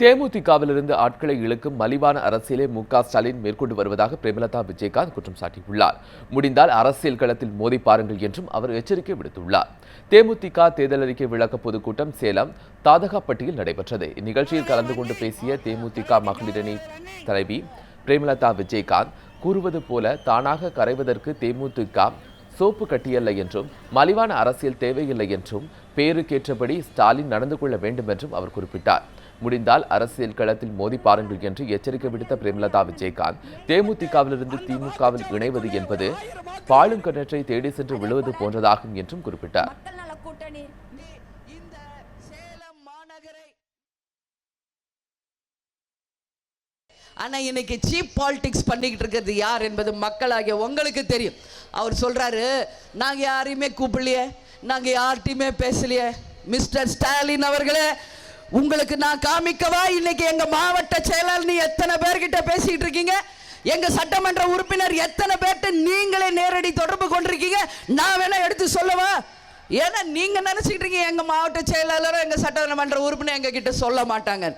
தேமுதிகவிலிருந்து ஆட்களை இழுக்கும் மலிவான அரசியலை ஸ்டாலின் மேற்கொண்டு வருவதாக பிரேமலதா விஜயகாந்த் குற்றம் சாட்டியுள்ளார். முடிந்தால் அரசியல் களத்தில் மோதி பாருங்கள் என்றும் அவர் எச்சரிக்கை விடுத்துள்ளார். தேமுதிக தேர்தல் அறிக்கை விளக்க பொதுக்கூட்டம் சேலம் தாதகாப்பட்டியில் நடைபெற்றது. இந்நிகழ்ச்சியில் கலந்து கொண்டு பேசிய தேமுதிக மகளிரணி தலைவி பிரேமலதா விஜயகாந்த் கூறுவது போல தானாக கரைவதற்கு தேமுதிக சோப்பு கட்டியல்ல என்றும் மலிவான அரசியல் தேவையில்லை என்றும் பேருக்கேற்றபடி ஸ்டாலின் நடந்து கொள்ள வேண்டும் என்றும் அவர் குறிப்பிட்டார். முடிந்தால் அரசியல் களத்தில் மோதி பாருங்கள் என்று எச்சரிக்கை விடுத்த பிரேமலதா விஜயகாந்த் தேமுதிகவிலிருந்து திமுகவில் இணைவது என்பது பாழும் கிணற்றை தேடி சென்று விழுவது போன்றதாகும் என்றும் குறிப்பிட்டார். ஆனா இன்னைக்கு சீப் பாலிடிக்ஸ் பண்ணிக்கிட்டு இருக்கிறது யார் என்பது மக்களாகிய உங்களுக்கு தெரியும். அவர் சொல்றாரு, நாங்க யாரையுமே கூப்பிடலையே, நாங்க யார்கிட்டயுமே பேசலையே. மிஸ்டர் ஸ்டாலின் அவர்களே, உங்களுக்கு நான் காமிக்கவா இன்னைக்கு எங்க மாவட்ட செயலாளர் நீ எத்தனை பேர்கிட்ட பேசிட்டு இருக்கீங்க, எங்க சட்டமன்ற உறுப்பினர் எத்தனை பேர்கிட்ட நீங்களே நேரடி தொடர்பு கொண்டிருக்கீங்க, நான் வேணா எடுத்து சொல்லவா? ஏன்னா நீங்க நினைச்சிட்டு இருக்கீங்க எங்க மாவட்ட செயலாளர் எங்க சட்டமன்ற உறுப்பினர் எங்க கிட்ட சொல்ல மாட்டாங்க.